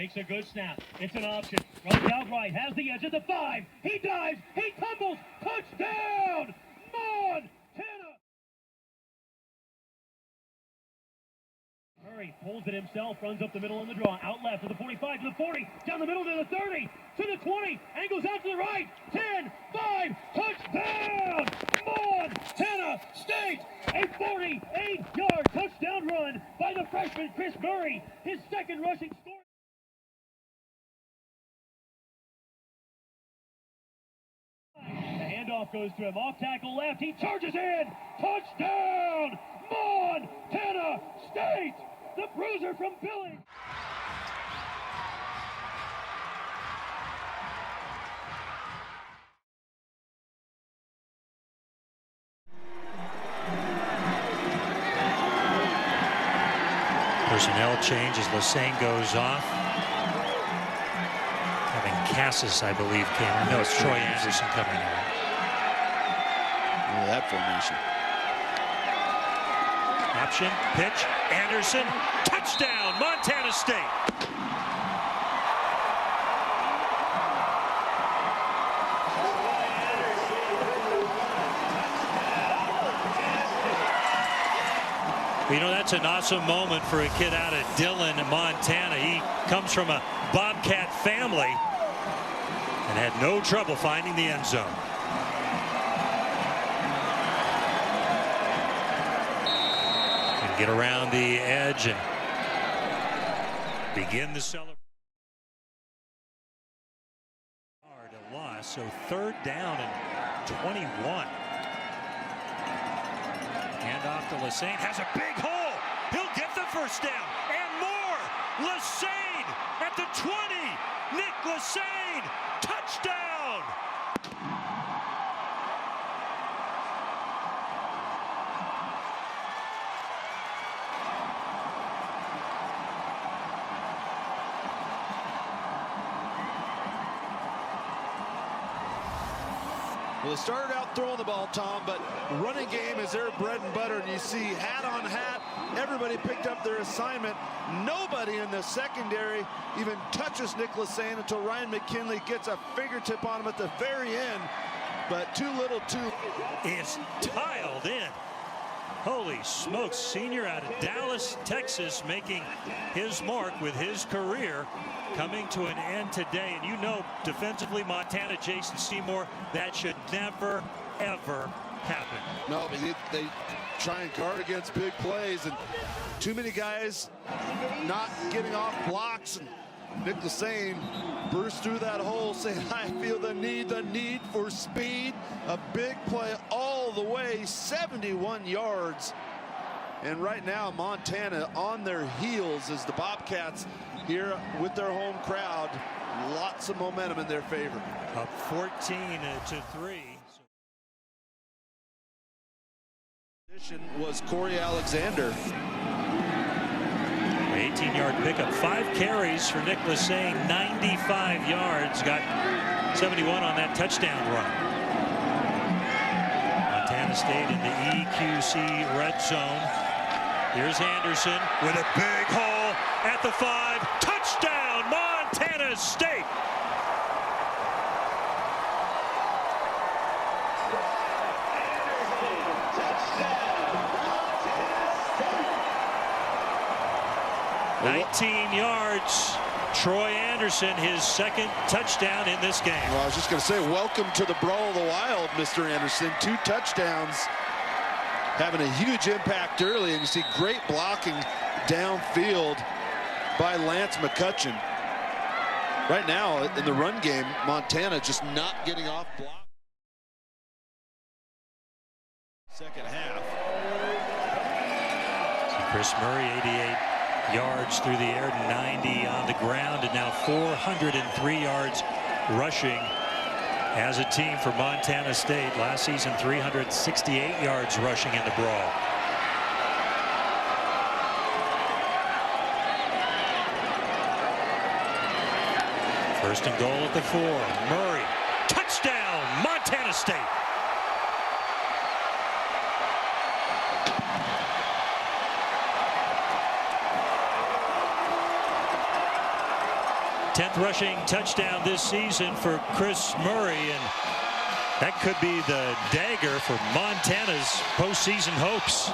Takes a good snap. It's an option. Runs out right. Has the edge at the 5. He dives. He tumbles. Touchdown! Montana! Murray pulls it himself. Runs up the middle on the draw. Out left to the 45, to the 40. Down the middle to the 30. To the 20. Angles out to the right. 10, 5. Touchdown! Montana State! A 48-yard touchdown run by the freshman Chris Murray. His second rushing score. The handoff goes to him. Off tackle left. He charges in. Touchdown! Montana State! The bruiser from Billings. Personnel change as Lassane goes off. Having Cassis, I believe, came in. No, it's Troy Anderson coming in. Look at that formation. Option, pitch, Anderson, touchdown, Montana State. You know, that's an awesome moment for a kid out of Dillon, Montana. He comes from a Bobcat family and had no trouble finding the end zone. And get around the edge and begin the celebration. Hard a loss, so 3rd down and 21. Hand off to Lassane, has a big hole. He'll get the first down and more. Lassane at the 20. Nick Lassane, touchdown. Well, they started out throwing the ball, Tom, but running game is their bread and butter. And you see hat on hat, everybody picked up their assignment. Nobody in the secondary even touches Nick Lassane until Ryan McKinley gets a fingertip on him at the very end. But too little, too. It's tiled in. Holy smokes, senior out of Dallas, Texas, making his mark with his career coming to an end today. And you know, defensively, Montana, Jason Seymour, that should never, ever happen. No, they try and guard against big plays, and too many guys not getting off blocks. And Nick Lassane burst through that hole saying, I feel the need for speed. A big play all the way, 71 yards. And right now, Montana on their heels as the Bobcats here with their home crowd. Lots of momentum in their favor. Up 14-3. Was Corey Alexander. 18-yard pickup, 5 carries for Nick Lassane, 95 yards, got 71 on that touchdown run. Montana State in the EQC red zone. Here's Anderson with a big hole at the 5. Touchdown, Montana State. Well, 19 yards. Troy Anderson, his second touchdown in this game. Well, I was just going to say, welcome to the Brawl of the Wild, Mr. Anderson. 2 touchdowns, having a huge impact early, and you see great blocking downfield by Lance McCutcheon. Right now, in the run game, Montana just not getting off block. Second half. See Chris Murray, 88 yards through the air, 90 on the ground, and now 403 yards rushing as a team for Montana State. Last season, 368 yards rushing in the Brawl. First and goal at the 4. Murray, touchdown, Montana State. 10th rushing touchdown this season for Chris Murray, and that could be the dagger for Montana's postseason hopes.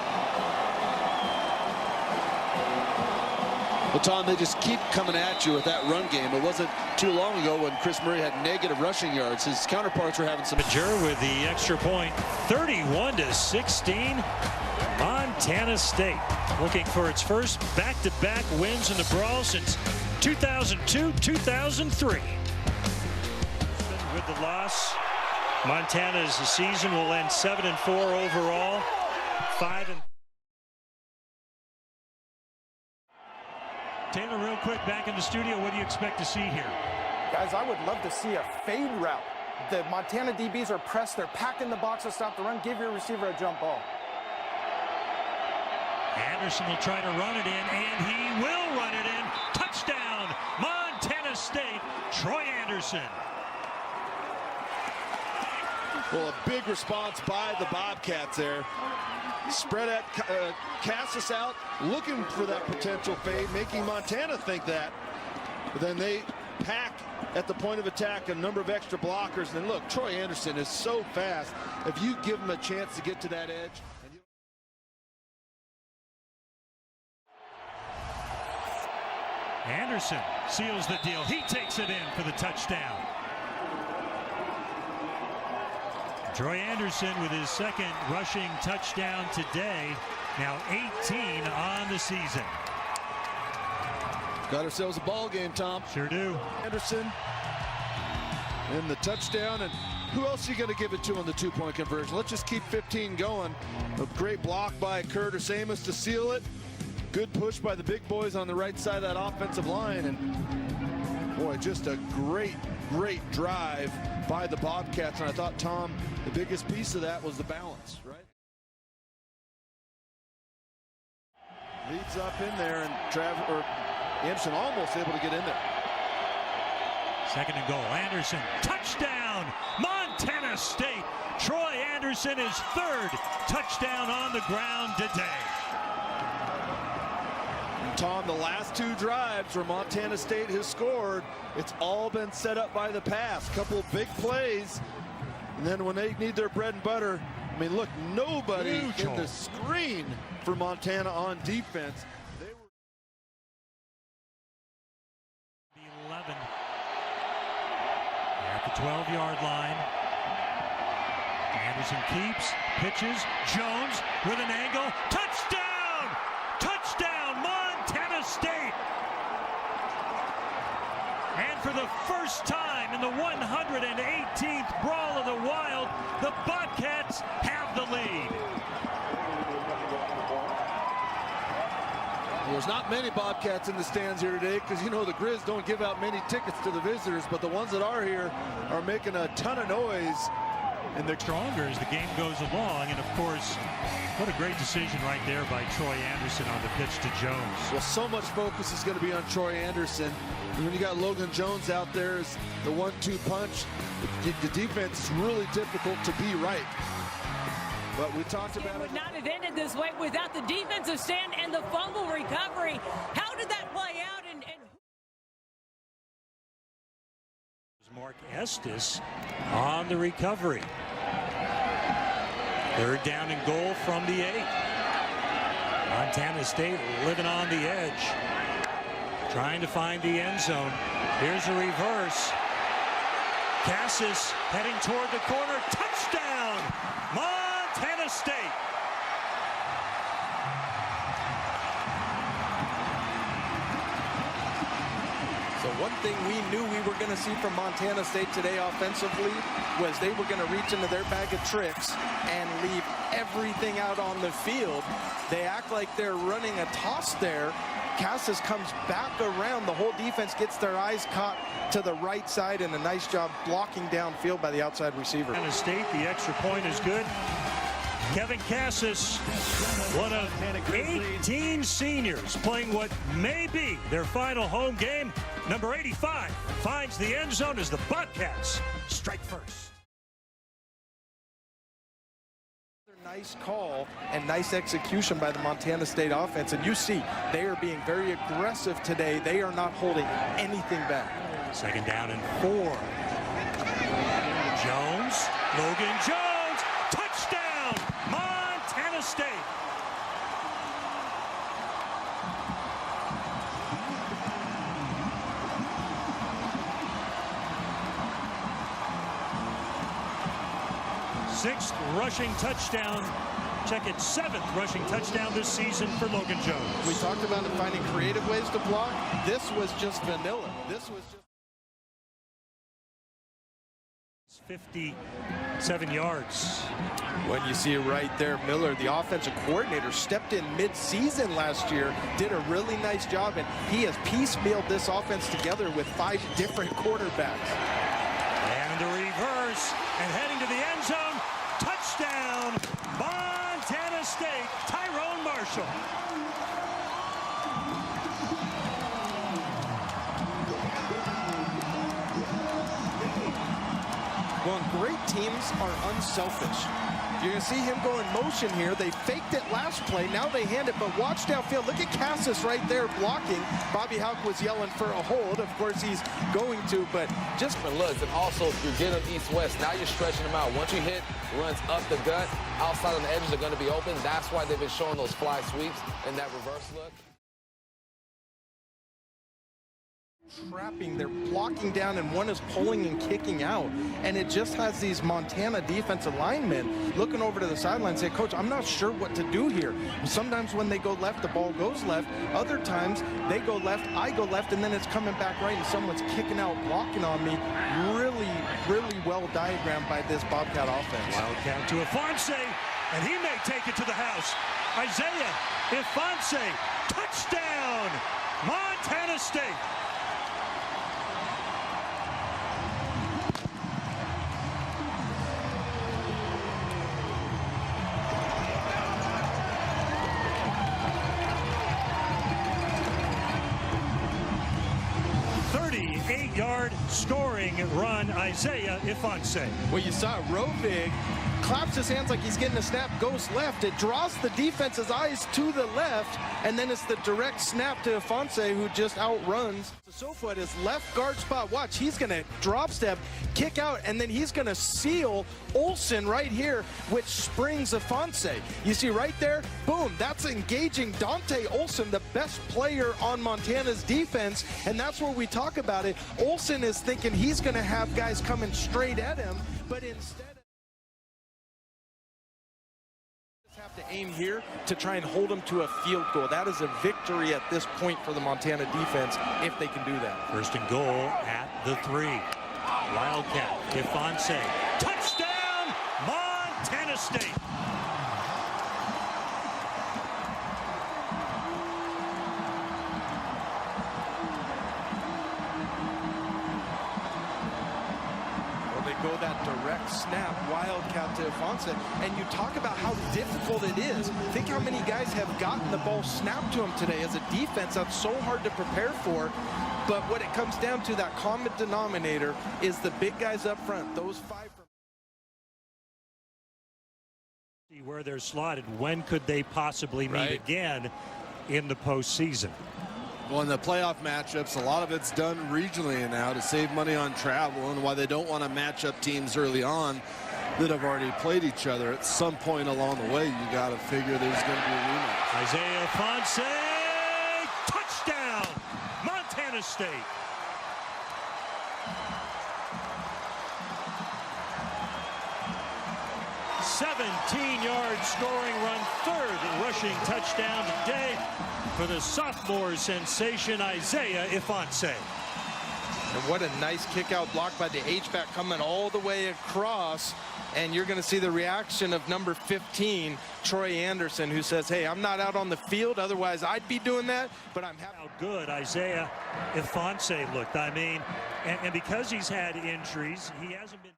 Well, Tom, they just keep coming at you with that run game. It wasn't too long ago when Chris Murray had negative rushing yards. His counterparts were having some. Major with the extra point, 31-16. Montana State looking for its first back-to-back wins in the Brawl since 2002-2003. With the loss, Montana's season will end 7-4 overall, 5. Taylor, real quick, back in the studio, what do you expect to see here? Guys, I would love to see a fade route. The Montana DBs are pressed. They're packing the box to stop the run. Give your receiver a jump ball. Anderson will try to run it in, and he will run it in. Touchdown, Montana State, Troy Anderson. Well, a big response by the Bobcats there. Spread at Cassis out, looking for that potential fade, making Montana think that. But then they pack at the point of attack a number of extra blockers. And look, Troy Anderson is so fast. If you give him a chance to get to that edge. Anderson seals the deal. He takes it in for the touchdown. Troy Anderson with his second rushing touchdown today. Now 18 on the season. Got ourselves a ball game, Tom. Sure do. Anderson in the touchdown, and who else are you going to give it to on the two-point conversion? Let's just keep 15 going. A great block by Curtis Amos to seal it. Good push by the big boys on the right side of that offensive line, and boy, just a great drive by the Bobcats. And I thought, Tom, the biggest piece of that was the balance, right? Leads up in there, and Anderson almost able to get in there. Second and goal. Anderson, touchdown, Montana State. Troy Anderson is third touchdown on the ground today. Tom, the last two drives where Montana State has scored, it's all been set up by the pass. Couple of big plays, and then when they need their bread and butter, I mean, look, nobody in the screen for Montana on defense. They were 11 at the 12-yard line. Anderson keeps, pitches, Jones with an angle, touchdown! Touchdown, Montana State! And for the first time in the 118th Brawl of the Wild, the Bobcats have the lead. There's not many Bobcats in the stands here today because, you know, the Grizz don't give out many tickets to the visitors, but the ones that are here are making a ton of noise. And they're stronger as the game goes along. And, of course, what a great decision right there by Troy Anderson on the pitch to Jones. Well, so much focus is going to be on Troy Anderson. And when you got Logan Jones out there as the 1-2 punch, the defense is really difficult to be right. But we talked about it. Would not have ended this way without the defensive stand and the fumble recovery. How did that play out? And Mark Estes on the recovery. Third down and goal from the 8. Montana State living on the edge, trying to find the end zone. Here's a reverse. Cassis heading toward the corner. Touchdown, Montana State. So one thing we knew we were going to see from Montana State today offensively was they were going to reach into their bag of tricks and leave everything out on the field. They act like they're running a toss there. Cassis comes back around. The whole defense gets their eyes caught to the right side, and a nice job blocking downfield by the outside receiver. Montana State, the extra point is good. Kevin Cassis, one of 18 seniors playing what may be their final home game. Number 85 finds the end zone as the Bobcats strike first. nice call and nice execution by the Montana State offense. And you see, they are being very aggressive today. They are not holding anything back. Second down and 4. Jones, Logan Jones, touchdown, Montana State. Sixth rushing touchdown. Check it, 7th rushing touchdown this season for Logan Jones. We talked about it, finding creative ways to block. This was just vanilla. This was just 57 yards. When you see it right there, Miller, the offensive coordinator, stepped in mid-season last year, did a really nice job, and he has piecemealed this offense together with 5 different quarterbacks. And the reverse, and heading to the end zone, touchdown, Montana State, Tyrone Marshall. Well, great teams are unselfish. You're going to see him go in motion here. They faked it last play. Now they hand it, but watch downfield. Look at Cassis right there blocking. Bobby Houck was yelling for a hold. Of course, he's going to, but just... But look, and also, if you get them east-west, now you're stretching them out. Once you hit runs up the gut, outside on the edges are going to be open. That's why they've been showing those fly sweeps and that reverse look. Trapping, they're blocking down, and one is pulling and kicking out, and it just has these Montana defensive linemen looking over to the sideline saying, Coach, I'm not sure what to do here. Sometimes when they go left, the ball goes left. Other times they go left, I go left, and then it's coming back right, and someone's kicking out, blocking on me. Really, really well diagrammed by this Bobcat offense. Wildcat to Ifanse, and he may take it to the house. Isaiah Ifanse, touchdown, Montana State. Yard scoring run, Isaiah Ifanse. Well, you saw Rovig claps his hands like he's getting a snap, goes left. It draws the defense's eyes to the left, and then it's the direct snap to Ifanse, who just outruns. Sofa at his left guard spot. Watch, he's going to drop step, kick out, and then he's going to seal Olsen right here, which springs Ifanse. You see right there, boom, that's engaging Dante Olsen, the best player on Montana's defense, and that's where we talk about it. Olsen is thinking he's going to have guys coming straight at him, but instead have to aim here to try and hold him to a field goal. That is a victory at this point for the Montana defense if they can do that. First and goal at the 3. Wildcat, Ifanse, touchdown, Montana State. Go that direct snap, Wildcat to Ifanse, and you talk about how difficult it is. Think how many guys have gotten the ball snapped to them today. As a defense, that's so hard to prepare for, but what it comes down to, that common denominator, is the big guys up front, those 5. Where they're slotted, when could they possibly meet again in the postseason? Well, in the playoff matchups, a lot of it's done regionally now to save money on travel, and why they don't want to match up teams early on that have already played each other. At some point along the way, you got to figure there's going to be a rematch. Isaiah Ifanse, touchdown, Montana State. "17-yard scoring run, 3rd rushing touchdown today for the sophomore sensation Isaiah Ifanse. And what a nice kick out block by the H-back coming all the way across. And you're going to see the reaction of number 15, Troy Anderson, who says, hey, I'm not out on the field, otherwise I'd be doing that, but I'm happy. How good Isaiah Ifanse looked. I mean, and because he's had injuries, he hasn't been